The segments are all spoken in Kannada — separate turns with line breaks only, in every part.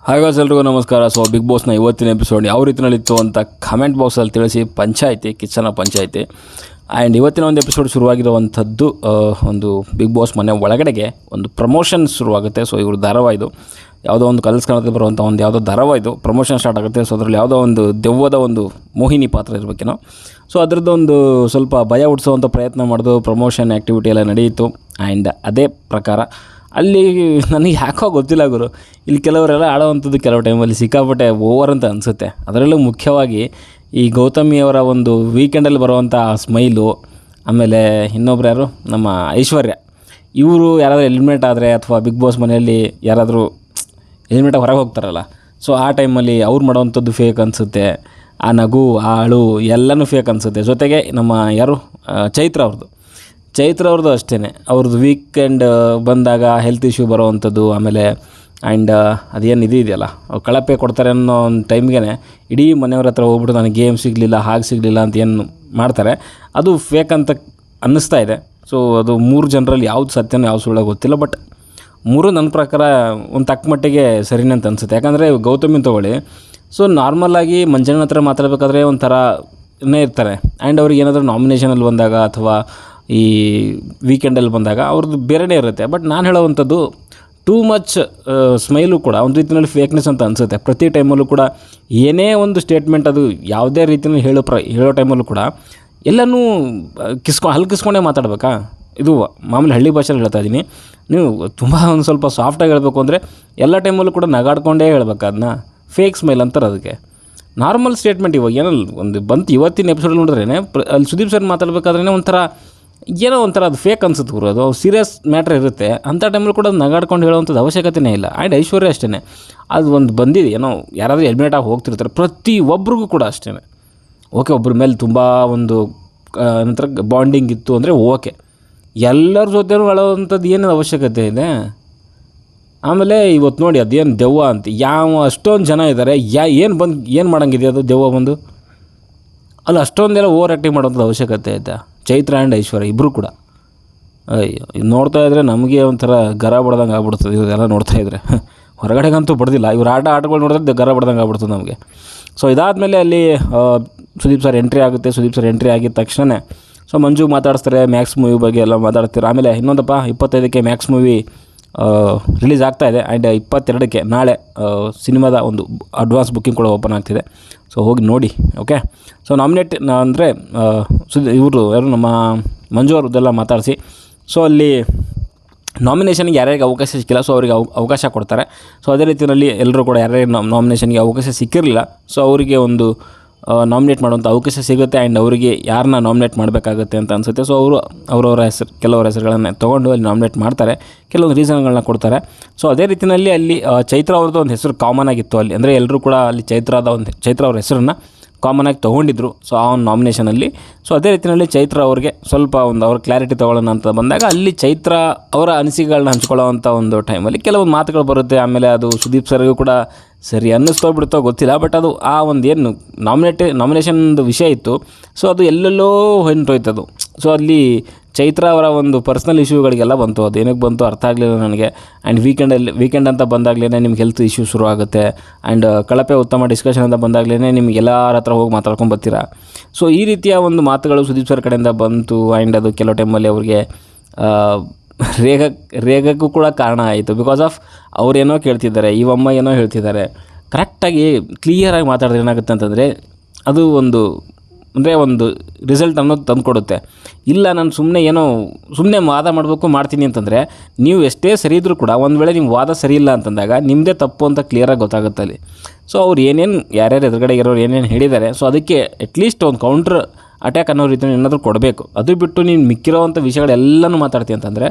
ಹಾಯ್ ಗಾಯ್ಸ್, ಎಲ್ರಿಗೂ ನಮಸ್ಕಾರ. ಸೊ ಬಿಗ್ ಬಾಸ್ನ ಇವತ್ತಿನ ಎಪಿಸೋಡ್ ಯಾವ ರೀತಿಯಲ್ಲಿತ್ತು ಅಂತ ಕಮೆಂಟ್ ಬಾಕ್ಸಲ್ಲಿ ತಿಳಿಸಿ. ಪಂಚಾಯಿತಿ ಕಿಚ್ಚನ ಪಂಚಾಯಿತಿ ಆ್ಯಂಡ್ ಇವತ್ತಿನ ಒಂದು ಎಪಿಸೋಡ್ ಶುರುವಾಗಿರುವಂಥದ್ದು ಒಂದು ಬಿಗ್ ಬಾಸ್ ಮನೆ ಒಳಗಡೆಗೆ ಒಂದು ಪ್ರಮೋಷನ್ ಶುರುವಾಗುತ್ತೆ. ಸೊ ಇವರು ಧಾರಾವಾಹಿದು ಯಾವುದೋ ಒಂದು ಕನಸು ಕಾಣುತ್ತೆ ಬರುವಂಥ ಒಂದು ಯಾವುದೋ ಧಾರಾವಾಹಿದು ಪ್ರಮೋಷನ್ ಸ್ಟಾರ್ಟ್ ಆಗುತ್ತೆ. ಸೊ ಅದರಲ್ಲಿ ಯಾವುದೋ ಒಂದು ದೆವ್ವದ ಒಂದು ಮೋಹಿನಿ ಪಾತ್ರ ಇರಬೇಕೇನೋ. ಸೊ ಅದರದ್ದು ಒಂದು ಸ್ವಲ್ಪ ಭಯ ಹುಟ್ಟಿಸೋವಂಥ ಪ್ರಯತ್ನ ಮಾಡೋದು ಪ್ರಮೋಷನ್ ಆ್ಯಕ್ಟಿವಿಟಿ ಎಲ್ಲ ನಡೆಯಿತು. ಆ್ಯಂಡ್ ಅದೇ ಪ್ರಕಾರ ಅಲ್ಲಿ ನನಗೆ ಯಾಕೋ ಗೊತ್ತಿಲ್ಲ ಗುರು, ಇಲ್ಲಿ ಕೆಲವರೆಲ್ಲ ಆಡೋವಂಥದ್ದು ಕೆಲವು ಟೈಮಲ್ಲಿ ಸಿಕ್ಕಾಪಟ್ಟೆ ಓವರ್ ಅಂತ ಅನಿಸುತ್ತೆ. ಅದರಲ್ಲೂ ಮುಖ್ಯವಾಗಿ ಈ ಗೌತಮಿಯವರ ಒಂದು ವೀಕೆಂಡಲ್ಲಿ ಬರುವಂಥ ಸ್ಮೈಲು, ಆಮೇಲೆ ಇನ್ನೊಬ್ರು ಯಾರು ನಮ್ಮ ಐಶ್ವರ್ಯ, ಇವರು ಯಾರಾದರೂ ಎಲಿಮಿನೇಟ್ ಆದರೆ ಅಥವಾ ಬಿಗ್ ಬಾಸ್ ಮನೆಯಲ್ಲಿ ಯಾರಾದರೂ ಎಲಿಮಿನೇಟ್ ಹೊರಗೆ ಹೋಗ್ತಾರಲ್ಲ, ಸೊ ಆ ಟೈಮಲ್ಲಿ ಅವ್ರು ಮಾಡೋವಂಥದ್ದು ಫೇಕ್ ಅನಿಸುತ್ತೆ. ಆ ನಗು, ಆ ಅಳು ಎಲ್ಲನೂ ಫೇಕ್ ಅನಿಸುತ್ತೆ. ಜೊತೆಗೆ ನಮ್ಮ ಯಾರು ಚೈತ್ರ ಅವ್ರದ್ದು ಅಷ್ಟೇ, ಅವ್ರದ್ದು ವೀಕೆಂಡ್ ಬಂದಾಗ ಹೆಲ್ತ್ ಇಶ್ಯೂ ಬರೋವಂಥದ್ದು, ಆಮೇಲೆ ಆ್ಯಂಡ್ ಅದೇನು ಇದೆಯಲ್ಲ ಕಳಪೆ ಕೊಡ್ತಾರೆ ಅನ್ನೋ ಒಂದು ಟೈಮ್ಗೆ ಇಡೀ ಮನೆಯವ್ರ ಹತ್ರ ಹೋಗ್ಬಿಟ್ಟು ನನಗೆ ಗೇಮ್ ಸಿಗಲಿಲ್ಲ, ಹಾಗೆ ಸಿಗಲಿಲ್ಲ ಅಂತ ಏನು ಮಾಡ್ತಾರೆ, ಅದು ಫೇಕ್ ಅಂತ ಅನ್ನಿಸ್ತಾ ಇದೆ. ಸೊ ಅದು 3 ಜನರಲ್ಲಿ ಯಾವ್ದು ಸತ್ಯನೋ ಯಾವ್ದು ಸುಳ್ಳು ಗೊತ್ತಿಲ್ಲ. ಬಟ್ 3 ನನ್ನ ಪ್ರಕಾರ ಒಂದು ತಕ್ಕ ಮಟ್ಟಿಗೆ ಸರಿನೇ ಅಂತ ಅನಿಸುತ್ತೆ. ಯಾಕಂದರೆ ಗೌತಮಿನ ತೊಗೊಳ್ಳಿ, ಸೊ ನಾರ್ಮಲಾಗಿ ಮಂಜಣ್ಣ ಹತ್ರ ಮಾತಾಡಬೇಕಾದ್ರೆ ಒಂಥರನೇ ಇರ್ತಾರೆ. ಆ್ಯಂಡ್ ಅವ್ರಿಗೆ ಏನಾದರೂ ನಾಮಿನೇಷನಲ್ಲಿ ಬಂದಾಗ ಅಥವಾ ಈ ವೀಕೆಂಡಲ್ಲಿ ಬಂದಾಗ ಅವ್ರದ್ದು ಬೇರೆಯೇ ಇರುತ್ತೆ. ಬಟ್ ನಾನು ಹೇಳೋವಂಥದ್ದು ಟೂ ಮಚ್ ಸ್ಮೈಲು ಕೂಡ ಒಂದು ರೀತಿಯಲ್ಲಿ ಫೇಕ್ನೆಸ್ ಅಂತ ಅನಿಸುತ್ತೆ. ಪ್ರತಿ ಟೈಮಲ್ಲೂ ಕೂಡ ಏನೇ ಒಂದು ಸ್ಟೇಟ್ಮೆಂಟ್ ಅದು ಯಾವುದೇ ರೀತಿಯಲ್ಲಿ ಹೇಳೋ ಟೈಮಲ್ಲೂ ಕೂಡ ಎಲ್ಲನೂ ಹಲ್ಕಿಸ್ಕೊಂಡೇ ಮಾತಾಡಬೇಕಾ? ಇದು ಮಾಮೂಲಿ ಹಳ್ಳಿ ಭಾಷೆಯಲ್ಲಿ ಹೇಳ್ತಾ ಇದ್ದೀನಿ. ನೀವು ತುಂಬ ಒಂದು ಸ್ವಲ್ಪ ಸಾಫ್ಟಾಗಿ ಹೇಳಬೇಕು ಅಂದರೆ ಎಲ್ಲ ಟೈಮಲ್ಲೂ ಕೂಡ ನಗಾಡ್ಕೊಂಡೇ ಹೇಳ್ಬೇಕು. ಅದನ್ನ ಫೇಕ್ ಸ್ಮೈಲ್ ಅಂತಾರೆ ಅದಕ್ಕೆ. ನಾರ್ಮಲ್ ಸ್ಟೇಟ್ಮೆಂಟ್ ಇವಾಗ ಏನಲ್ಲ ಒಂದು ಬಂತು ಇವತ್ತಿನ ಎಪಿಸೋಡಲ್ಲಿ ನೋಡಿದ್ರೇ ಅಲ್ಲಿ ಸುದೀಪ್ ಸರ್ ಮಾತಾಡಬೇಕಾದ್ರೇ ಏನೋ ಒಂಥರ ಅದು ಫೇಕ್ ಅನ್ಸುತ್ತೆ ಗುರು. ಅದು ಸೀರಿಯಸ್ ಮ್ಯಾಟ್ರ್ ಇರುತ್ತೆ. ಅಂಥ ಟೈಮಲ್ಲಿ ಕೂಡ ನಗಾಡ್ಕೊಂಡು ಹೇಳೋವಂಥದ್ದು ಅವಶ್ಯಕತೆಯೇ ಇಲ್ಲ. ಆ್ಯಂಡ್ ಐಶ್ವರ್ಯ ಅಷ್ಟೇ, ಅದು ಒಂದು ಬಂದಿದೆ ಏನೋ ಯಾರಾದರೂ ಎಲಿಮಿನೇಟ್ ಆಗಿ ಹೋಗ್ತಿರ್ತಾರೆ ಪ್ರತಿ ಒಬ್ರಿಗೂ ಕೂಡ ಅಷ್ಟೇ. ಓಕೆ, ಒಬ್ಬರ ಮೇಲೆ ತುಂಬ ಒಂದು ನಂತರ ಬಾಂಡಿಂಗ್ ಇತ್ತು ಅಂದರೆ ಓಕೆ, ಎಲ್ಲರ ಜೊತೆನೂ ಹೇಳೋವಂಥದ್ದು ಏನೇನು ಅವಶ್ಯಕತೆ ಇದೆ? ಆಮೇಲೆ ಇವತ್ತು ನೋಡಿ ಅದೇನು ದೆವ್ವ ಅಂತ ಅಷ್ಟೊಂದು ಜನ ಇದ್ದಾರೆ, ಏನು ಮಾಡೋಂಗಿದೆ ಅದು ದೆವ್ವ ಬಂದು ಅಲ್ಲಿ ಅಷ್ಟೊಂದೆಲ್ಲ ಓವರ್ ಆ್ಯಕ್ಟಿಂಗ್ ಮಾಡೋಂಥದ್ದು ಅವಶ್ಯಕತೆ ಐತೆ? ಚೈತ್ರ ಆ್ಯಂಡ್ ಐಶ್ವರ್ಯ ಇಬ್ಬರು ಕೂಡ ಅಯ್ಯೋ, ಇದು ನೋಡ್ತಾ ಇದ್ದರೆ ನಮಗೆ ಒಂಥರ ಗರ ಬಡ್ದಂಗೆ ಆಗ್ಬಿಡ್ತದೆ. ಇವರೆಲ್ಲ ನೋಡ್ತಾ ಇದ್ದರೆ ಹೊರಗಡೆಗಂತೂ ಬಡ್ದಿಲ್ಲ, ಇವ್ರು ಆಟಗಳು ನೋಡಿದ್ರೆ ಗರ ಬಡ್ದಂಗೆ ಆಗ್ಬಿಡ್ತದೆ ನಮಗೆ. ಸೊ ಇದಾದಮೇಲೆ ಅಲ್ಲಿ ಸುದೀಪ್ ಸರ್ ಎಂಟ್ರಿ ಆಗುತ್ತೆ. ಸುದೀಪ್ ಸರ್ ಎಂಟ್ರಿ ಆಗಿದ ತಕ್ಷಣ ಸೊ ಮಂಜು ಮಾತಾಡಿಸ್ತಾರೆ, ಮ್ಯಾಕ್ಸ್ ಮೂವಿ ಬಗ್ಗೆ ಎಲ್ಲ ಮಾತಾಡ್ತಾರೆ. ಆಮೇಲೆ ಇನ್ನೊಂದಪ್ಪ 25ಕ್ಕೆ ಮ್ಯಾಕ್ಸ್ ಮೂವಿ ರಿಲೀಸ್ ಆಗ್ತಾಯಿದೆ. ಆ್ಯಂಡ್ 22ಕ್ಕೆ ನಾಳೆ ಸಿನಿಮಾದ ಒಂದು ಅಡ್ವಾನ್ಸ್ ಬುಕ್ಕಿಂಗ್ ಕೂಡ ಓಪನ್ ಆಗ್ತಿದೆ. ಸೊ ಹೋಗಿ ನೋಡಿ. ಓಕೆ, ಸೊ ನಾಮಿನೇಟ್ ಅಂದರೆ ಇವರು ಯಾರು ನಮ್ಮ ಮಂಜು ಅವ್ರದ್ದೆಲ್ಲ ಮಾತಾಡಿಸಿ, ಸೊ ಅಲ್ಲಿ ನಾಮಿನೇಷನ್ಗೆ ಯಾರ್ಯಾರಿಗೆ ಅವಕಾಶ ಸಿಕ್ಕಿಲ್ಲ, ಸೊ ಅವರಿಗೆ ಅವಕಾಶ ಕೊಡ್ತಾರೆ. ಸೊ ಅದೇ ರೀತಿಯಲ್ಲಿ ಎಲ್ಲರೂ ಕೂಡ ಯಾರ್ಯಾರಿಗೆ ನಾಮಿನೇಷನ್ಗೆ ಅವಕಾಶ ಸಿಕ್ಕಿರಲಿಲ್ಲ, ಸೊ ಅವರಿಗೆ ಒಂದು ನಾಮಿನೇಟ್ ಮಾಡುವಂಥ ಅವಕಾಶ ಸಿಗುತ್ತೆ. ಆ್ಯಂಡ್ ಅವರಿಗೆ ಯಾರನ್ನ ನಾಮಿನೇಟ್ ಮಾಡಬೇಕಾಗುತ್ತೆ ಅಂತ ಅನಿಸುತ್ತೆ. ಸೊ ಅವರವರ ಕೆಲವರ ಹೆಸರುಗಳನ್ನು ತೊಗೊಂಡು ಅಲ್ಲಿ ನಾಮಿನೇಟ್ ಮಾಡ್ತಾರೆ, ಕೆಲವೊಂದು ರೀಸನ್ಗಳನ್ನ ಕೊಡ್ತಾರೆ. ಸೊ ಅದೇ ರೀತಿಯಲ್ಲಿ ಅಲ್ಲಿ ಚೈತ್ರ ಅವ್ರದ್ದು ಒಂದು ಹೆಸರು ಕಾಮನ್ ಆಗಿತ್ತು ಅಲ್ಲಿ, ಅಂದರೆ ಎಲ್ಲರೂ ಕೂಡ ಅಲ್ಲಿ ಚೈತ್ರ ಅವ್ರ ಹೆಸರನ್ನು ಕಾಮನ್ ಆಗಿ ತೊಗೊಂಡಿದ್ರು ಸೊ ಆ ಒಂದು ನಾಮಿನೇಷನಲ್ಲಿ. ಸೊ ಅದೇ ರೀತಿಯಲ್ಲಿ ಚೈತ್ರ ಅವ್ರಿಗೆ ಸ್ವಲ್ಪ ಒಂದು ಅವ್ರ ಕ್ಲಾರಿಟಿ ತೊಗೊಳ್ಳೋಣ ಅಂತ ಬಂದಾಗ ಅಲ್ಲಿ ಚೈತ್ರ ಅವರ ಅನಿಸಿಕೆಗಳನ್ನ ಹಂಚ್ಕೊಳ್ಳೋವಂಥ ಒಂದು ಟೈಮಲ್ಲಿ ಕೆಲವೊಂದು ಮಾತುಗಳು ಬರುತ್ತೆ. ಆಮೇಲೆ ಅದು ಸುದೀಪ್ ಸರ್ಗೂ ಕೂಡ ಸರಿ ಅನ್ನಿಸ್ತೋ ಬಿಡುತ್ತೋ ಗೊತ್ತಿಲ್ಲ. ಬಟ್ ಅದು ಆ ಒಂದು ಏನು ನಾಮಿನೇಷನ್ದು ವಿಷಯ ಇತ್ತು, ಸೊ ಅದು ಎಲ್ಲೆಲ್ಲೋ ಹೊಂಟೋಯ್ತದು. ಸೊ ಅಲ್ಲಿ ಚೈತ್ರ ಅವರ ಒಂದು ಪರ್ಸ್ನಲ್ ಇಶ್ಯೂಗಳಿಗೆಲ್ಲ ಬಂತು. ಅದು ಏನಕ್ಕೆ ಬಂತು ಅರ್ಥ ಆಗಲಿಲ್ಲ ನನಗೆ. ಆ್ಯಂಡ್ ವೀಕೆಂಡ್ ಅಂತ ಬಂದಾಗಲೇ ನಿಮ್ಗೆ ಹೆಲ್ತ್ ಇಶ್ಯೂ ಶುರು ಆಗುತ್ತೆ. ಆ್ಯಂಡ್ ಕಳಪೆ ಉತ್ತಮ ಡಿಸ್ಕಷನ್ ಅಂತ ಬಂದಾಗಲೇ ನಿಮ್ಗೆ ಎಲ್ಲರ ಹತ್ರ ಹೋಗಿ ಮಾತಾಡ್ಕೊಂಡು ಬರ್ತೀರಾ. ಸೊ ಈ ರೀತಿಯ ಒಂದು ಮಾತುಗಳು ಸುದೀಪ್ ಸರ್ ಕಡೆಯಿಂದ ಬಂತು. ಆ್ಯಂಡ್ ಅದು ಕೆಲವು ಟೈಮಲ್ಲಿ ಅವ್ರಿಗೆ ರೇಗಕ್ಕೂ ಕೂಡ ಕಾರಣ ಆಯಿತು. ಬಿಕಾಸ್ ಆಫ್ ಅವರೇನೋ ಕೇಳ್ತಿದ್ದಾರೆ, ಇವಮ್ಮ ಏನೋ ಹೇಳ್ತಿದ್ದಾರೆ. ಕರೆಕ್ಟಾಗಿ ಕ್ಲಿಯರಾಗಿ ಮಾತಾಡಿದ್ರೆ ಏನಾಗುತ್ತೆ ಅಂತಂದರೆ ಅದು ಒಂದು ರಿಸಲ್ಟ್ ಅನ್ನೋದು ತಂದುಕೊಡುತ್ತೆ. ಇಲ್ಲ ನಾನು ಸುಮ್ಮನೆ ವಾದ ಮಾಡ್ತೀನಿ ಅಂತಂದರೆ ನೀವು ಎಷ್ಟೇ ಸರಿ ಇದ್ದರೂ ಕೂಡ ಒಂದು ವೇಳೆ ನಿಮ್ಮ ವಾದ ಸರಿ ಇಲ್ಲ ಅಂತಂದಾಗ ನಿಮ್ಮದೇ ತಪ್ಪು ಅಂತ ಕ್ಲಿಯರಾಗಿ ಗೊತ್ತಾಗುತ್ತೆ ಅಲ್ಲಿ. ಸೊ ಅವ್ರು ಯಾರ್ಯಾರು ಎದುರುಗಡೆ ಇರೋರು ಏನೇನು ಹೇಳಿದ್ದಾರೆ, ಸೊ ಅದಕ್ಕೆ ಅಟ್ಲೀಸ್ಟ್ ಒಂದು ಕೌಂಟ್ರ್ ಅಟ್ಯಾಕ್ ಅನ್ನೋ ರೀತಿ ಏನಾದರೂ ಕೊಡಬೇಕು. ಅದು ಬಿಟ್ಟು ನೀನು ಮಿಕ್ಕಿರೋವಂಥ ವಿಷಯಗಳೆಲ್ಲನೂ ಮಾತಾಡ್ತೀಯ ಅಂತಂದರೆ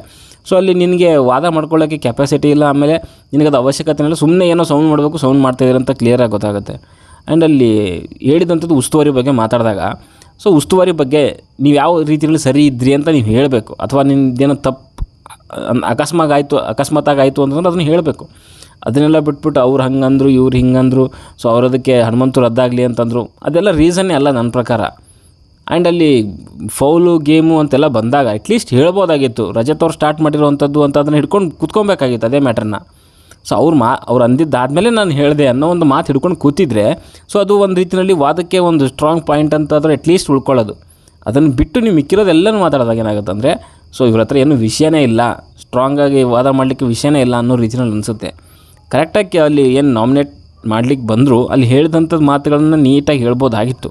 ಸೊ ಅಲ್ಲಿ ನಿನಗೆ ವಾದ ಮಾಡ್ಕೊಳ್ಳೋಕ್ಕೆ ಕೆಪಾಸಿಟಿ ಇಲ್ಲ. ಆಮೇಲೆ ನಿನಗದು ಅವಶ್ಯಕತೆ ಇಲ್ಲ. ಸುಮ್ಮನೆ ಏನೋ ಸೌಂಡ್ ಮಾಡಬೇಕು, ಸೌಂಡ್ ಮಾಡ್ತಾಯಿದ್ದೀರ ಅಂತ ಕ್ಲಿಯರಾಗಿ ಗೊತ್ತಾಗುತ್ತೆ. ಆ್ಯಂಡ್ ಅಲ್ಲಿ ಹೇಳಿದಂಥದ್ದು ಉಸ್ತುವಾರಿ ಬಗ್ಗೆ ಮಾತಾಡಿದಾಗ, ಸೊ ಉಸ್ತುವಾರಿ ಬಗ್ಗೆ ನೀವು ಯಾವ ರೀತಿಯಲ್ಲಿ ಸರಿ ಇದ್ರಿ ಅಂತ ನೀವು ಹೇಳಬೇಕು. ಅಥವಾ ನಿಮ್ಮದೇನೋ ತಪ್ಪು ಅಕಸ್ಮಾತಾಗಿ ಆಯಿತು ಅಂತಂದ್ರೆ ಅದನ್ನು ಹೇಳಬೇಕು. ಅದನ್ನೆಲ್ಲ ಬಿಟ್ಬಿಟ್ಟು ಅವ್ರು ಹಂಗಂದ್ರು ಇವ್ರು ಹಿಂಗಂದ್ರು, ಸೊ ಅವರದಕ್ಕೆ ಹನುಮಂತು ರದ್ದಾಗಲಿ ಅಂತಂದರು, ಅದೆಲ್ಲ ರೀಸನ್ನೇ ಅಲ್ಲ ನನ್ನ ಪ್ರಕಾರ. ಆ್ಯಂಡ್ ಅಲ್ಲಿ ಫೌಲು ಗೇಮು ಅಂತೆಲ್ಲ ಬಂದಾಗ ಅಟ್ಲೀಸ್ಟ್ ಹೇಳ್ಬೋದಾಗಿತ್ತು. ರಜತ್ ಅವ್ರು ಸ್ಟಾರ್ಟ್ ಮಾಡಿರೋವಂಥದ್ದು ಅಂತ ಅದನ್ನು ಹಿಡ್ಕೊಂಡು ಕುತ್ಕೊಬೇಕಾಗಿತ್ತು ಅದೇ ಮ್ಯಾಟ್ರನ್ನ. ಸೊ ಅವ್ರು ಅಂದಿದ್ದಾದಮೇಲೆ ನಾನು ಹೇಳಿದೆ ಅನ್ನೋ ಒಂದು ಮಾತು ಹಿಡ್ಕೊಂಡು ಕೂತಿದ್ರೆ ಸೊ ಅದು ಒಂದು ರೀತಿಯಲ್ಲಿ ವಾದಕ್ಕೆ ಒಂದು ಸ್ಟ್ರಾಂಗ್ ಪಾಯಿಂಟ್ ಅಂತಾದರೂ ಅಟ್ಲೀಸ್ಟ್ ಉಳ್ಕೊಳ್ಳೋದು. ಅದನ್ನು ಬಿಟ್ಟು ನೀವು ಮಿಕ್ಕಿರೋದೆಲ್ಲನೂ ಮಾತಾಡೋದಾಗ ಏನಾಗುತ್ತೆ ಅಂದರೆ ಸೊ ಇವ್ರ ಹತ್ರ ಏನೂ ವಿಷಯನೇ ಇಲ್ಲ, ಸ್ಟ್ರಾಂಗಾಗಿ ವಾದ ಮಾಡಲಿಕ್ಕೆ ವಿಷಯನೇ ಇಲ್ಲ ಅನ್ನೋ ರೀತಿಯಲ್ಲಿ ಅನಿಸುತ್ತೆ. ಕರೆಕ್ಟಾಗಿ ಅಲ್ಲಿ ಏನು ನಾಮಿನೇಟ್ ಮಾಡಲಿಕ್ಕೆ ಬಂದರೂ ಅಲ್ಲಿ ಹೇಳಿದಂಥದ್ದು ಮಾತುಗಳನ್ನ ನೀಟಾಗಿ ಹೇಳ್ಬೋದಾಗಿತ್ತು,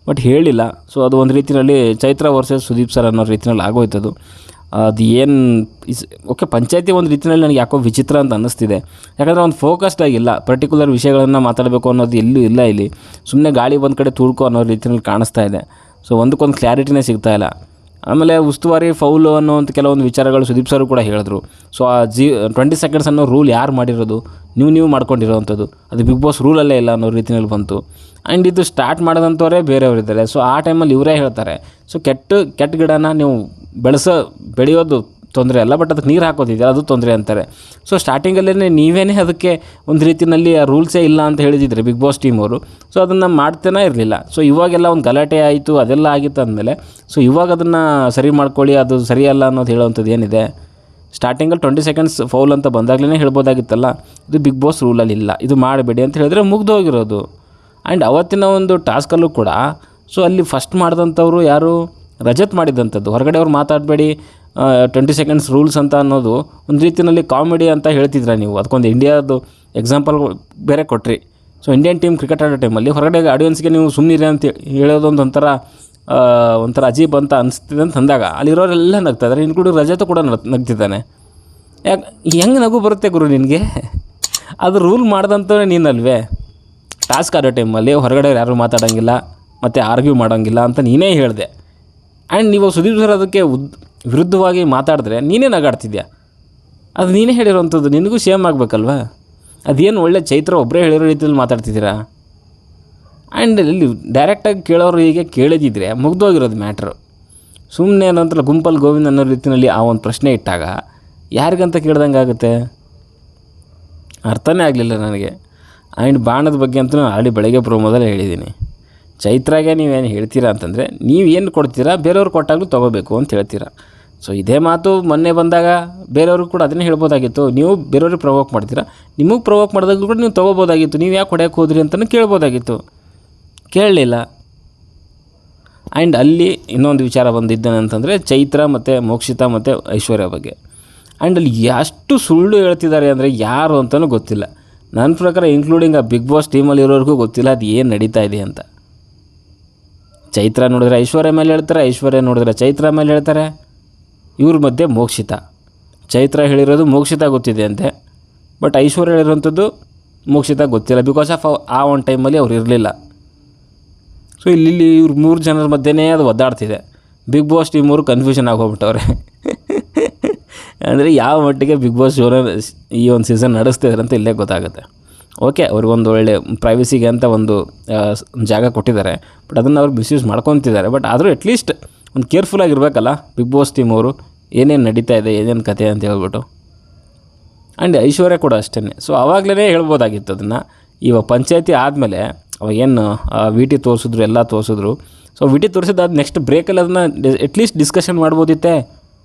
ಬಟ್ ಹೇಳಿಲ್ಲ. ಸೊ ಅದು ಒಂದು ರೀತಿಯಲ್ಲಿ ಚೈತ್ರ ವರ್ಸಸ್ ಸುದೀಪ್ ಸರ್ ಅನ್ನೋ ರೀತಿಯಲ್ಲಿ ಆಗೋಯ್ತದು. ಅದು ಏನು ಓಕೆ, ಪಂಚಾಯತಿ ಒಂದು ರೀತಿಯಲ್ಲಿ ನನಗೆ ಯಾಕೋ ವಿಚಿತ್ರ ಅಂತ ಅನ್ನಿಸ್ತಿದೆ. ಯಾಕಂದರೆ ಒಂದು ಫೋಕಸ್ಡ್ ಆಗಿಲ್ಲ, ಪರ್ಟಿಕ್ಯುಲರ್ ವಿಷಯಗಳನ್ನು ಮಾತಾಡಬೇಕು ಅನ್ನೋದು ಎಲ್ಲೂ ಇಲ್ಲ. ಇಲ್ಲಿ ಸುಮ್ಮನೆ ಗಾಳಿ ಒಂದು ಕಡೆ ತುಳ್ಕೊ ಅನ್ನೋ ರೀತಿಯಲ್ಲಿ ಕಾಣಿಸ್ತಾ ಇದೆ. ಸೊ ಒಂದಕ್ಕೊಂದು ಕ್ಲಾರಿಟಿನೇ ಸಿಗ್ತಾಯಿಲ್ಲ. ಆಮೇಲೆ ಉಸ್ತುವಾರಿ ಫೌಲು ಅನ್ನೋಂಥ ಕೆಲವೊಂದು ವಿಚಾರಗಳು ಸುದೀಪ್ ಸರ್ ಕೂಡ ಹೇಳಿದ್ರು. ಸೊ ಆ 20 ಸೆಕೆಂಡ್ಸ್ ಅನ್ನೋ ರೂಲ್ ಯಾರು ಮಾಡಿರೋದು? ನೀವು ಮಾಡ್ಕೊಂಡಿರೋವಂಥದ್ದು, ಅದು ಬಿಗ್ ಬಾಸ್ ರೂಲಲ್ಲೇ ಇಲ್ಲ ಅನ್ನೋ ರೀತಿಯಲ್ಲಿ ಬಂತು. ಆ್ಯಂಡ್ ಇದು ಸ್ಟಾರ್ಟ್ ಮಾಡಿದಂಥವರೇ ಬೇರೆಯವರಿದ್ದಾರೆ. ಸೊ ಆ ಟೈಮಲ್ಲಿ ಇವರೇ ಹೇಳ್ತಾರೆ, ಸೊ ಕೆಟ್ಟ ಗಿಡನ ನೀವು ಬೆಳೆಯೋದು ತೊಂದರೆ ಅಲ್ಲ, ಬಟ್ ಅದಕ್ಕೆ ನೀರು ಹಾಕೋದಿದೆಯಲ್ಲ ಅದು ತೊಂದರೆ ಅಂತಾರೆ. ಸೊ ಸ್ಟಾರ್ಟಿಂಗಲ್ಲೇ ನೀವೇನೇ ಅದಕ್ಕೆ ಒಂದು ರೀತಿಯಲ್ಲಿ ಆ ರೂಲ್ಸೇ ಇಲ್ಲ ಅಂತ ಹೇಳಿದಿದ್ರೆ ಬಿಗ್ ಬಾಸ್ ಟೀಮ್ ಅವರು, ಸೊ ಅದನ್ನು ಮಾಡ್ತಾನೆ ಇರಲಿಲ್ಲ. ಸೊ ಇವಾಗೆಲ್ಲ ಒಂದು ಗಲಾಟೆ ಆಯಿತು, ಅದೆಲ್ಲ ಆಗಿತ್ತು ಅಂದಮೇಲೆ ಸೊ ಇವಾಗ ಅದನ್ನು ಸರಿ ಮಾಡ್ಕೊಳ್ಳಿ, ಅದು ಸರಿಯಲ್ಲ ಅನ್ನೋದು ಹೇಳೋವಂಥದ್ದು ಏನಿದೆ? ಸ್ಟಾರ್ಟಿಂಗಲ್ಲಿ 20 ಸೆಕೆಂಡ್ಸ್ ಫೌಲ್ ಅಂತ ಬಂದಾಗಲೇ ಹೇಳ್ಬೋದಾಗಿತ್ತಲ್ಲ, ಇದು ಬಿಗ್ ಬಾಸ್ ರೂಲಲ್ಲಿ ಇಲ್ಲ, ಇದು ಮಾಡಬೇಡಿ ಅಂತ ಹೇಳಿದ್ರೆ ಮುಗ್ದೋಗಿರೋದು. ಆ್ಯಂಡ್ ಅವತ್ತಿನ ಒಂದು ಟಾಸ್ಕಲ್ಲೂ ಕೂಡ ಸೊ ಅಲ್ಲಿ ಫಸ್ಟ್ ಮಾಡಿದಂಥವ್ರು ಯಾರು? ರಜತ್ ಮಾಡಿದಂಥದ್ದು. ಹೊರಗಡೆ ಅವ್ರು ಮಾತಾಡಬೇಡಿ 20 ಸೆಕೆಂಡ್ಸ್ ರೂಲ್ಸ್ ಅಂತ ಅನ್ನೋದು ಒಂದು ರೀತಿಯಲ್ಲಿ ಕಾಮಿಡಿ ಅಂತ ಹೇಳ್ತಿದ್ರ ನೀವು. ಅದಕ್ಕೊಂದು ಇಂಡಿಯಾದು ಎಕ್ಸಾಂಪಲ್ ಬೇರೆ ಕೊಟ್ರಿ. ಸೊ ಇಂಡಿಯನ್ ಟೀಮ್ ಕ್ರಿಕೆಟ್ ಆಡೋ ಟೈಮಲ್ಲಿ ಹೊರಗಡೆ ಆಡಿಯನ್ಸ್ಗೆ ನೀವು ಸುಮ್ಮನಿರಿ ಅಂತ ಹೇಳೋದೊಂದು ಒಂಥರ ಅಜೀಬ್ ಅಂತ ಅನಿಸ್ತಿದೆ ಅಂತ ಅಂದಾಗ ಅಲ್ಲಿರೋರೆಲ್ಲ ನಗ್ತಾ ಇದ್ದಾರೆ, ಇನ್ಕ್ಲೂಡಿಂಗ್ ರಜತ್ ಕೂಡ ನಗ್ತಿದ್ದಾನೆ. ಯಾಕೆ ಹೆಂಗೆ ನಗು ಬರುತ್ತೆ ಗುರು ನಿನಗೆ? ಅದು ರೂಲ್ ಮಾಡ್ದಂಥವೇ ನೀನಲ್ವೇ? ಟಾಸ್ಕ್ ಆಡೋ ಟೈಮಲ್ಲಿ ಹೊರಗಡೆ ಯಾರೂ ಮಾತಾಡೋಂಗಿಲ್ಲ ಮತ್ತು ಆರ್ಗ್ಯೂ ಮಾಡೋಂಗಿಲ್ಲ ಅಂತ ನೀನೇ ಹೇಳಿದೆ. ಆ್ಯಂಡ್ ನೀವು ಸುದೀಪ್ ಸರ್ ಅದಕ್ಕೆ ವಿರುದ್ಧವಾಗಿ ಮಾತಾಡಿದ್ರೆ ನೀನೇ ನಗಾಡ್ತಿದ್ಯಾ. ಅದು ನೀನೇ ಹೇಳಿರೋವಂಥದ್ದು, ನಿನಗೂ ಸೇಮ್ ಆಗಬೇಕಲ್ವ? ಅದೇನು ಒಳ್ಳೆ ಚೈತ್ರ ಒಬ್ಬರೇ ಹೇಳಿರೋ ರೀತಿಯಲ್ಲಿ ಮಾತಾಡ್ತಿದ್ದೀರಾ? ಆ್ಯಂಡ್ ಇಲ್ಲಿ ಡೈರೆಕ್ಟಾಗಿ ಕೇಳೋರು ಹೀಗೆ ಕೇಳಿದಿದ್ರೆ ಮುಗ್ದೋಗಿರೋದು ಮ್ಯಾಟ್ರು. ಸುಮ್ಮನೆ ಅನ್ನೋಂಥ ಗುಂಪಲ್ಲಿ ಗೋವಿಂದ್ ಅನ್ನೋ ರೀತಿಯಲ್ಲಿ ಆ ಒಂದು ಪ್ರಶ್ನೆ ಇಟ್ಟಾಗ ಯಾರಿಗಂತ ಕೇಳ್ದಂಗೆ ಆಗುತ್ತೆ? ಅರ್ಥನೇ ಆಗಲಿಲ್ಲ ನನಗೆ. ಆ್ಯಂಡ್ ಬಾಣದ ಬಗ್ಗೆ ಅಂತೂ ಆಲ್ರೆಡಿ ಬೆಳಗ್ಗೆ ಪ್ರೋಮೋದಲ್ಲಿ ಹೇಳಿದ್ದೀನಿ. ಚೈತ್ರಾಗೆ ನೀವೇನು ಹೇಳ್ತೀರಾ ಅಂತಂದರೆ ನೀವು ಏನು ಕೊಡ್ತೀರಾ ಬೇರೆಯವ್ರು ಕೊಟ್ಟಾಗಲೂ ತೊಗೋಬೇಕು ಅಂತ ಹೇಳ್ತೀರಾ. ಸೊ ಇದೇ ಮಾತು ಮೊನ್ನೆ ಬಂದಾಗ ಬೇರೆಯವ್ರಿಗೆ ಕೂಡ ಅದನ್ನೇ ಹೇಳ್ಬೋದಾಗಿತ್ತು. ನೀವು ಬೇರೆಯವ್ರಿಗೆ ಪ್ರವೋಕ್ ಮಾಡ್ತೀರಾ, ನಿಮಗೆ ಪ್ರವೋಕ್ ಮಾಡಿದಾಗಲೂ ಕೂಡ ನೀವು ತೊಗೋಬೋದಾಗಿತ್ತು. ನೀವು ಯಾಕೆ ಹೊಡೆಯೋಕ್ಕೆ ಹೋದ್ರಿ ಅಂತಲೂ ಕೇಳ್ಬೋದಾಗಿತ್ತು, ಕೇಳಲಿಲ್ಲ. ಆ್ಯಂಡ್ ಅಲ್ಲಿ ಇನ್ನೊಂದು ವಿಚಾರ ಬಂದಿದ್ದೇನೆಂತಂದರೆ ಚೈತ್ರ ಮತ್ತು ಮೋಕ್ಷಿತಾ ಮತ್ತು ಐಶ್ವರ್ಯ ಬಗ್ಗೆ. ಆ್ಯಂಡ್ ಅಲ್ಲಿ ಎಷ್ಟು ಸುಳ್ಳು ಹೇಳ್ತಿದ್ದಾರೆ ಅಂದರೆ ಯಾರು ಅಂತಲೂ ಗೊತ್ತಿಲ್ಲ. ನನ್ನ ಪ್ರಕಾರ ಇನ್ಕ್ಲೂಡಿಂಗ್ ಆ ಬಿಗ್ ಬಾಸ್ ಟೀಮಲ್ಲಿರೋರಿಗೂ ಗೊತ್ತಿಲ್ಲ ಅದು ಏನು ನಡೀತಾ ಇದೆ ಅಂತ. ಚೈತ್ರ ನೋಡಿದ್ರೆ ಐಶ್ವರ್ಯ ಮೇಲೆ ಹೇಳ್ತಾರೆ, ಐಶ್ವರ್ಯ ನೋಡಿದ್ರೆ ಚೈತ್ರ ಮೇಲೆ ಹೇಳ್ತಾರೆ. ಇವ್ರ ಮಧ್ಯೆ ಮೋಕ್ಷಿತಾ. ಚೈತ್ರ ಹೇಳಿರೋದು ಮೋಕ್ಷಿತಾ ಗೊತ್ತಿದೆ ಅಂತೆ, ಬಟ್ ಐಶ್ವರ್ಯ ಹೇಳಿರೋಂಥದ್ದು ಮೋಕ್ಷಿತಾ ಗೊತ್ತಿಲ್ಲ. ಬಿಕಾಸ್ ಆಫ್ ಆ ಒಂದು ಟೈಮಲ್ಲಿ ಅವ್ರು ಇರಲಿಲ್ಲ. ಸೊ ಇಲ್ಲಿ ಇವ್ರು 3 ಜನರ ಮಧ್ಯೆನೇ ಅದು ಒದ್ದಾಡ್ತಿದೆ. ಬಿಗ್ ಬಾಸ್ ಟೀಮವರು ಕನ್ಫ್ಯೂಷನ್ ಆಗೋಗ್ಬಿಟ್ಟವ್ರೆ. ಅಂದರೆ ಯಾವ ಮಟ್ಟಿಗೆ ಬಿಗ್ ಬಾಸ್ ಶೋನ ಈ ಒಂದು ಸೀಸನ್ ನಡೆಸ್ತಿದ್ದಾರೆ ಅಂತ ಇಲ್ಲೇ ಗೊತ್ತಾಗುತ್ತೆ. ಓಕೆ, ಅವ್ರಿಗೊಂದು ಒಳ್ಳೆ ಪ್ರೈವಸಿಗೆ ಅಂತ ಒಂದು ಜಾಗ ಕೊಟ್ಟಿದ್ದಾರೆ, ಬಟ್ ಅದನ್ನು ಅವ್ರು ಮಿಸ್ಯೂಸ್ ಮಾಡ್ಕೊತಿದ್ದಾರೆ. ಬಟ್ ಆದರೂ ಅಟ್ಲೀಸ್ಟ್ ಒಂದು ಕೇರ್ಫುಲ್ಲಾಗಿರ್ಬೇಕಲ್ಲ ಬಿಗ್ ಬಾಸ್ ಟೀಮ್ ಅವರು, ಏನೇನು ನಡೀತಾ ಇದೆ, ಏನೇನು ಕತೆ ಅಂತ ಹೇಳ್ಬಿಟ್ಟು. ಆ್ಯಂಡ್ ಐಶ್ವರ್ಯ ಕೂಡ ಅಷ್ಟೇ. ಸೊ ಆವಾಗಲೇ ಹೇಳ್ಬೋದಾಗಿತ್ತು ಅದನ್ನು. ಇವಾಗ ಪಂಚಾಯತಿ ಆದಮೇಲೆ ಅವಾಗೇನು VT ತೋರಿಸಿದ್ರು, ಎಲ್ಲ ತೋರಿಸಿದ್ರು. ಸೊ VT ತೋರಿಸಿದ್ದಾದ ನೆಕ್ಸ್ಟ್ ಬ್ರೇಕಲ್ಲಿ ಅದನ್ನು ಅಟ್ಲೀಸ್ಟ್ ಡಿಸ್ಕಷನ್ ಮಾಡ್ಬೋದಿತ್ತೆ,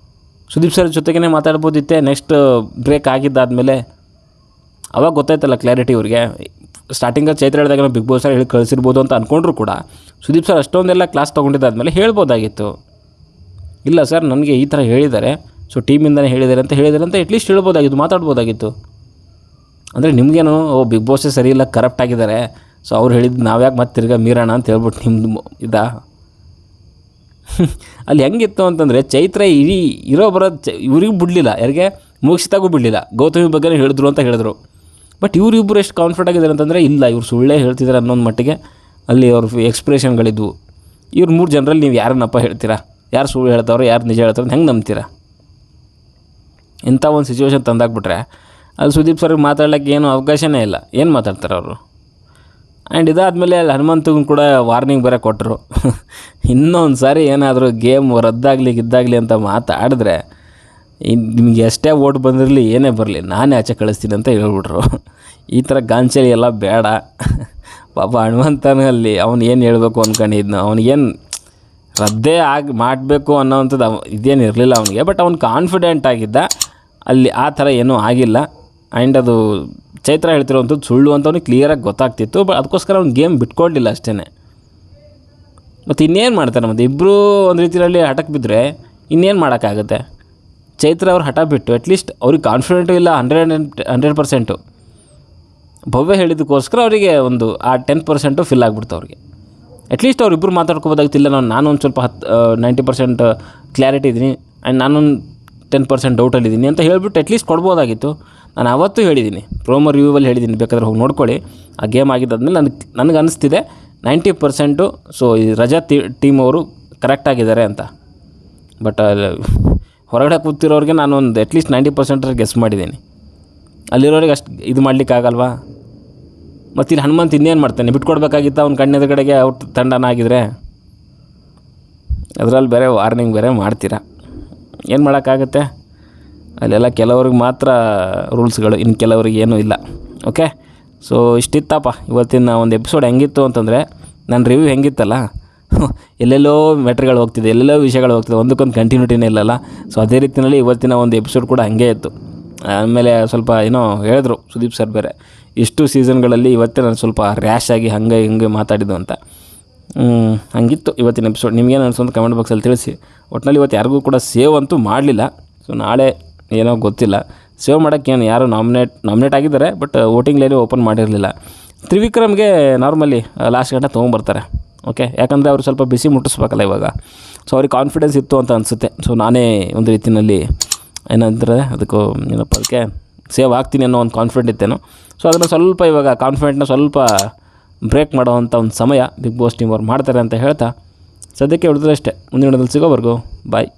ಸುದೀಪ್ ಸರ್ ಜೊತೆಗೇ ಮಾತಾಡ್ಬೋದಿತ್ತೆ. ನೆಕ್ಸ್ಟ್ ಬ್ರೇಕ್ ಆಗಿದ್ದಾದಮೇಲೆ ಅವಾಗ ಗೊತ್ತಾಯ್ತಲ್ಲ ಕ್ಲಾರಿಟಿ ಇವ್ರಿಗೆ. ಸ್ಟಾರ್ಟಿಂಗಲ್ಲಿ ಚೈತ್ರ ಹೇಳಿದಾಗ ಬಿಗ್ ಬಾಸ್ ಸರ್ ಹೇಳಿ ಕಳಿಸಿರ್ಬೋದು ಅಂತ ಅಂದ್ಕೊಂಡ್ರು ಕೂಡ ಸುದೀಪ್ ಸರ್ ಅಷ್ಟೊಂದೆಲ್ಲ ಕ್ಲಾಸ್ ತೊಗೊಂಡಿದ್ದಾದಮೇಲೆ ಹೇಳ್ಬೋದಾಗಿತ್ತು. ಇಲ್ಲ ಸರ್ ನನಗೆ ಈ ಥರ ಹೇಳಿದ್ದಾರೆ, ಸೊ ಟೀಮಿಂದನೇ ಹೇಳಿದ್ದಾರೆ ಅಂತ ಅಟ್ಲೀಸ್ಟ್ ಹೇಳ್ಬೋದಾಗಿತ್ತು, ಮಾತಾಡ್ಬೋದಾಗಿತ್ತು. ಅಂದರೆ ನಿಮಗೇನು ಬಿಗ್ ಬಾಸೇ ಸರಿ ಇಲ್ಲ, ಕರಪ್ಟ್ ಆಗಿದ್ದಾರೆ, ಸೊ ಅವ್ರು ಹೇಳಿದ್ದು ನಾವ್ಯಾಕೆ ಮತ್ತೆ ತಿರ್ಗಾ ಮೀರೋಣ ಅಂತ ಹೇಳ್ಬಿಟ್ಟು ನಿಮ್ಮದು ಇದಾ? ಅಲ್ಲಿ ಹೆಂಗಿತ್ತು ಅಂತಂದರೆ ಚೈತ್ರ ಇವ್ರಿಗೆ ಬಿಡಲಿಲ್ಲ, ಯಾರಿಗೆ? ಮೋಕ್ಷಿತಾಗೂ ಬಿಡಲಿಲ್ಲ. ಗೌತಮಿ ಬಗ್ಗೆನೇ ಹೇಳಿದ್ರು ಅಂತ ಹೇಳಿದ್ರು. ಬಟ್ ಇವರಿಬ್ಬರು ಎಷ್ಟು ಕಾನ್ಫಿಡೆಂಟ್ ಆಗಿದ್ದಾರೆ ಅಂತಂದರೆ ಇಲ್ಲ ಇವ್ರು ಸುಳ್ಳೇ ಹೇಳ್ತಿದ್ದಾರೆ ಅನ್ನೋದು ಮಟ್ಟಿಗೆ ಅಲ್ಲಿ ಅವ್ರ ಎಕ್ಸ್ಪ್ರೆಷನ್ಗಳಿದ್ವು. ಇವ್ರು 3 ಜನರಲ್ಲಿ ನೀವು ಯಾರನ್ನಪ್ಪ ಹೇಳ್ತೀರಾ? ಯಾರು ಸುಳ್ಳು ಹೇಳ್ತಾರೋ ಯಾರು ನಿಜ ಹೇಳ್ತಾರೋ ಹೆಂಗೆ ನಂಬ್ತೀರಾ? ಇಂಥ ಒಂದು ಸಿಚುವೇಶನ್ ತಂದಾಕ್ಬಿಟ್ರೆ ಅಲ್ಲಿ ಸುದೀಪ್ ಸರ್ಗೆ ಮಾತಾಡ್ಲಿಕ್ಕೆ ಏನೂ ಅವಕಾಶನೇ ಇಲ್ಲ. ಏನು ಮಾತಾಡ್ತಾರೆ ಅವರು? ಆ್ಯಂಡ್ ಇದಾದಮೇಲೆ ಅಲ್ಲಿ ಹನುಮಂತಗೂ ಕೂಡ ವಾರ್ನಿಂಗ್ ಬೇರೆ ಕೊಟ್ಟರು. ಇನ್ನೊಂದು ಸಾರಿ ಏನಾದರೂ ಗೇಮ್ ರದ್ದಾಗಲಿ ಗಿದ್ದಾಗಲಿ ಅಂತ ಮಾತಾಡಿದ್ರೆ ನಿಮಗೆ ಎಷ್ಟೇ ಓಟ್ ಬಂದಿರಲಿ ಏನೇ ಬರಲಿ ನಾನೇ ಆಚೆ ಕಳಿಸ್ತೀನಿ ಅಂತ ಹೇಳ್ಬಿಟ್ರು. ಈ ಥರ ಗಾಂಚಲಿ ಎಲ್ಲ ಬೇಡ. ಪಾಪ ಹನುಮಂತನಲ್ಲಿ ಅವನು ಏನು ಹೇಳಬೇಕು ಅಂದ್ಕೊಂಡಿದ್ನು, ಅವನಿಗೇನು ರದ್ದೇ ಮಾಡಬೇಕು ಅನ್ನೋವಂಥದ್ದು ಇದೇನು ಇರಲಿಲ್ಲ ಅವನಿಗೆ. ಬಟ್ ಅವ್ನು ಕಾನ್ಫಿಡೆಂಟ್ ಆಗಿದ್ದ, ಅಲ್ಲಿ ಆ ಥರ ಏನೂ ಆಗಿಲ್ಲ. ಆ್ಯಂಡ್ ಅದು ಚೈತ್ರ ಹೇಳ್ತಿರೋವಂಥದ್ದು ಸುಳ್ಳು ಅಂತ ಅವ್ನಿಗೆ ಕ್ಲಿಯರಾಗಿ ಗೊತ್ತಾಗ್ತಿತ್ತು. ಬಟ್ ಅದಕ್ಕೋಸ್ಕರ ಅವ್ನು ಗೇಮ್ ಬಿಟ್ಕೊಂಡಿಲ್ಲ ಅಷ್ಟೇ. ಮತ್ತು ಇನ್ನೇನು ಮಾಡ್ತಾರೆ, ಮತ್ತು ಇಬ್ಬರು ಒಂದು ರೀತಿಯಲ್ಲಿ ಹಠಕ್ಕೆ ಬಿದ್ದರೆ ಇನ್ನೇನು ಮಾಡೋಕ್ಕಾಗುತ್ತೆ. ಚೈತ್ರ ಅವ್ರು ಹಠ ಬಿಟ್ಟು ಅಟ್ಲೀಸ್ಟ್ ಅವ್ರಿಗೆ ಕಾನ್ಫಿಡೆಂಟು ಇಲ್ಲ 100%. ಭವ್ಯ ಹೇಳಿದ್ದಕ್ಕೋಸ್ಕರ ಅವರಿಗೆ ಒಂದು ಆ 10% ಫಿಲ್ ಆಗಿಬಿಡ್ತು ಅವ್ರಿಗೆ. ಅಟ್ಲೀಸ್ಟ್ ಅವರಿಬ್ಬರು ಮಾತಾಡ್ಕೋಬೋದಾಗಿತ್ತಿಲ್ಲ. ನಾನು ಒಂದು ಸ್ವಲ್ಪ 90% ಕ್ಲಾರಿಟಿ ಇದ್ದೀನಿ ಆ್ಯಂಡ್ ನಾನೊಂದು 10% ಡೌಟಲ್ಲಿದ್ದೀನಿ ಅಂತ ಹೇಳಿಬಿಟ್ಟು ಅಟ್ಲೀಸ್ಟ್ ಕೊಡ್ಬೋದಾಗಿತ್ತು. ನಾನು ಅವತ್ತು ಹೇಳಿದ್ದೀನಿ, ಪ್ರೋಮೋ ರಿವ್ಯೂವಲ್ಲಿ ಹೇಳಿದ್ದೀನಿ, ಬೇಕಾದ್ರೆ ಹೋಗಿ ನೋಡ್ಕೊಳ್ಳಿ. ಆ ಗೇಮ್ ಆಗಿದ್ದಾದ್ಮೇಲೆ ನನಗೆ ಅನ್ನಿಸ್ತಿದೆ 90%. ಸೊ ಈ ರಜಾ ಟೀಮ್ ಅವರು ಕರೆಕ್ಟಾಗಿದ್ದಾರೆ ಅಂತ. ಬಟ್ ಹೊರಗಡೆ ಕೂತಿರೋರಿಗೆ ನಾನೊಂದು ಅಟ್ಲೀಸ್ಟ್ 90% ಗೆಸ್ ಮಾಡಿದ್ದೀನಿ. ಅಲ್ಲಿರೋರಿಗೆ ಅಷ್ಟು ಇದು ಮಾಡಲಿಕ್ಕಾಗಲ್ವಾ? ಮತ್ತು ಇಲ್ಲಿ ಹನುಮಂತ್ ಇನ್ನೇನು ಮಾಡ್ತಾನೆ, ಬಿಟ್ಕೊಡ್ಬೇಕಾಗಿತ್ತು ಅವ್ನ ಕಣ್ಣೆದ ಕಡೆಗೆ ಔಟ್ ತಂಡನಾಗಿದ್ರೆ. ಅದರಲ್ಲಿ ಬೇರೆ ವಾರ್ನಿಂಗ್ ಬೇರೆ ಮಾಡ್ತೀರಾ, ಏನು ಮಾಡೋಕ್ಕಾಗುತ್ತೆ? ಅಲ್ಲೆಲ್ಲ ಕೆಲವ್ರಿಗೆ ಮಾತ್ರ ರೂಲ್ಸ್ಗಳು, ಇನ್ನು ಕೆಲವ್ರಿಗೆ ಏನೂ ಇಲ್ಲ. ಓಕೆ, ಸೊ ಇಷ್ಟಿತ್ತಪ್ಪ ಇವತ್ತಿನ ಒಂದು ಎಪಿಸೋಡ್. ಹೆಂಗಿತ್ತು ಅಂತಂದರೆ ನನ್ನ ರಿವ್ಯೂ ಹೆಂಗಿತ್ತಲ್ಲ, ಎಲ್ಲೆಲ್ಲೋ ಮ್ಯಾಟ್ರ್ಗಳು ಹೋಗ್ತಿದೆ, ಎಲ್ಲೆಲ್ಲೋ ವಿಷಯಗಳು ಹೋಗ್ತಿದೆ, ಒಂದಕ್ಕೊಂದು ಕಂಟಿನ್ಯೂಟಿನೇ ಇಲ್ಲಲ್ಲ. ಸೊ ಅದೇ ರೀತಿಯಲ್ಲಿ ಇವತ್ತಿನ ಒಂದು ಎಪಿಸೋಡ್ ಕೂಡ ಹಾಗೇ ಇತ್ತು. ಆಮೇಲೆ ಸ್ವಲ್ಪ ಏನೋ ಹೇಳಿದ್ರು ಸುದೀಪ್ ಸರ್ ಬೇರೆ, ಇಷ್ಟು ಸೀಸನ್ಗಳಲ್ಲಿ ಇವತ್ತೇ ನಾನು ಸ್ವಲ್ಪ ರ್ಯಾಶ್ ಆಗಿ ಹಂಗೆ ಹಿಂಗೆ ಮಾತಾಡಿದ್ದು ಅಂತ. ಹಂಗಿತ್ತು ಇವತ್ತಿನ ಎಪಿಸೋಡ್. ನಿಮ್ಗೇನು ಅನ್ಸೋದು ಕಮೆಂಟ್ ಬಾಕ್ಸಲ್ಲಿ ತಿಳಿಸಿ. ಒಟ್ಟಿನಲ್ಲಿ ಇವತ್ತು ಯಾರಿಗೂ ಕೂಡ ಸೇವ್ ಅಂತೂ ಮಾಡಲಿಲ್ಲ. ಸೊ ನಾಳೆ ಏನೋ ಗೊತ್ತಿಲ್ಲ, ಸೇವ್ ಮಾಡೋಕ್ಕೇನು ಯಾರು ನಾಮಿನೇಟ್ ಆಗಿದ್ದಾರೆ, ಬಟ್ ವೋಟಿಂಗ್ ಲೈನು ಓಪನ್ ಮಾಡಿರಲಿಲ್ಲ. ತ್ರಿವಿಕ್ರಮ್ಗೆ ನಾರ್ಮಲಿ ಲಾಸ್ಟ್ ಗಂಟೆ ತೊಗೊಂಬರ್ತಾರೆ. ಓಕೆ, ಯಾಕಂದರೆ ಅವರು ಸ್ವಲ್ಪ ಬಿಸಿ ಮುಟ್ಟಿಸ್ಬೇಕಲ್ಲ ಇವಾಗ. ಸೊ ಅವ್ರಿಗೆ ಕಾನ್ಫಿಡೆನ್ಸ್ ಇತ್ತು ಅಂತ ಅನಿಸುತ್ತೆ. ಸೊ ನಾನೇ ಒಂದು ರೀತಿಯಲ್ಲಿ ಏನಂತಾರೆ ಅದಕ್ಕೆ ಸೇವ್ ಆಗ್ತೀನಿ ಅನ್ನೋ ಒಂದು ಕಾನ್ಫಿಡೆಂಟ್ ಇತ್ತೇನೋ. ಸೊ ಅದನ್ನು ಸ್ವಲ್ಪ ಇವಾಗ ಕಾನ್ಫಿಡೆಂಟ್ನ ಸ್ವಲ್ಪ ಬ್ರೇಕ್ ಮಾಡೋವಂಥ ಒಂದು ಸಮಯ ಬಿಗ್ ಬಾಸ್ ಟೀಮ್ ಅವ್ರು ಮಾಡ್ತಾರೆ ಅಂತ ಹೇಳ್ತಾ ಸದ್ಯಕ್ಕೆ ಉಳಿದ್ರೆ ಅಷ್ಟೇ. ಮುಂದಿನ ದಿನದಲ್ಲಿ ಸಿಗೋವರೆಗೂ ಬಾಯ್.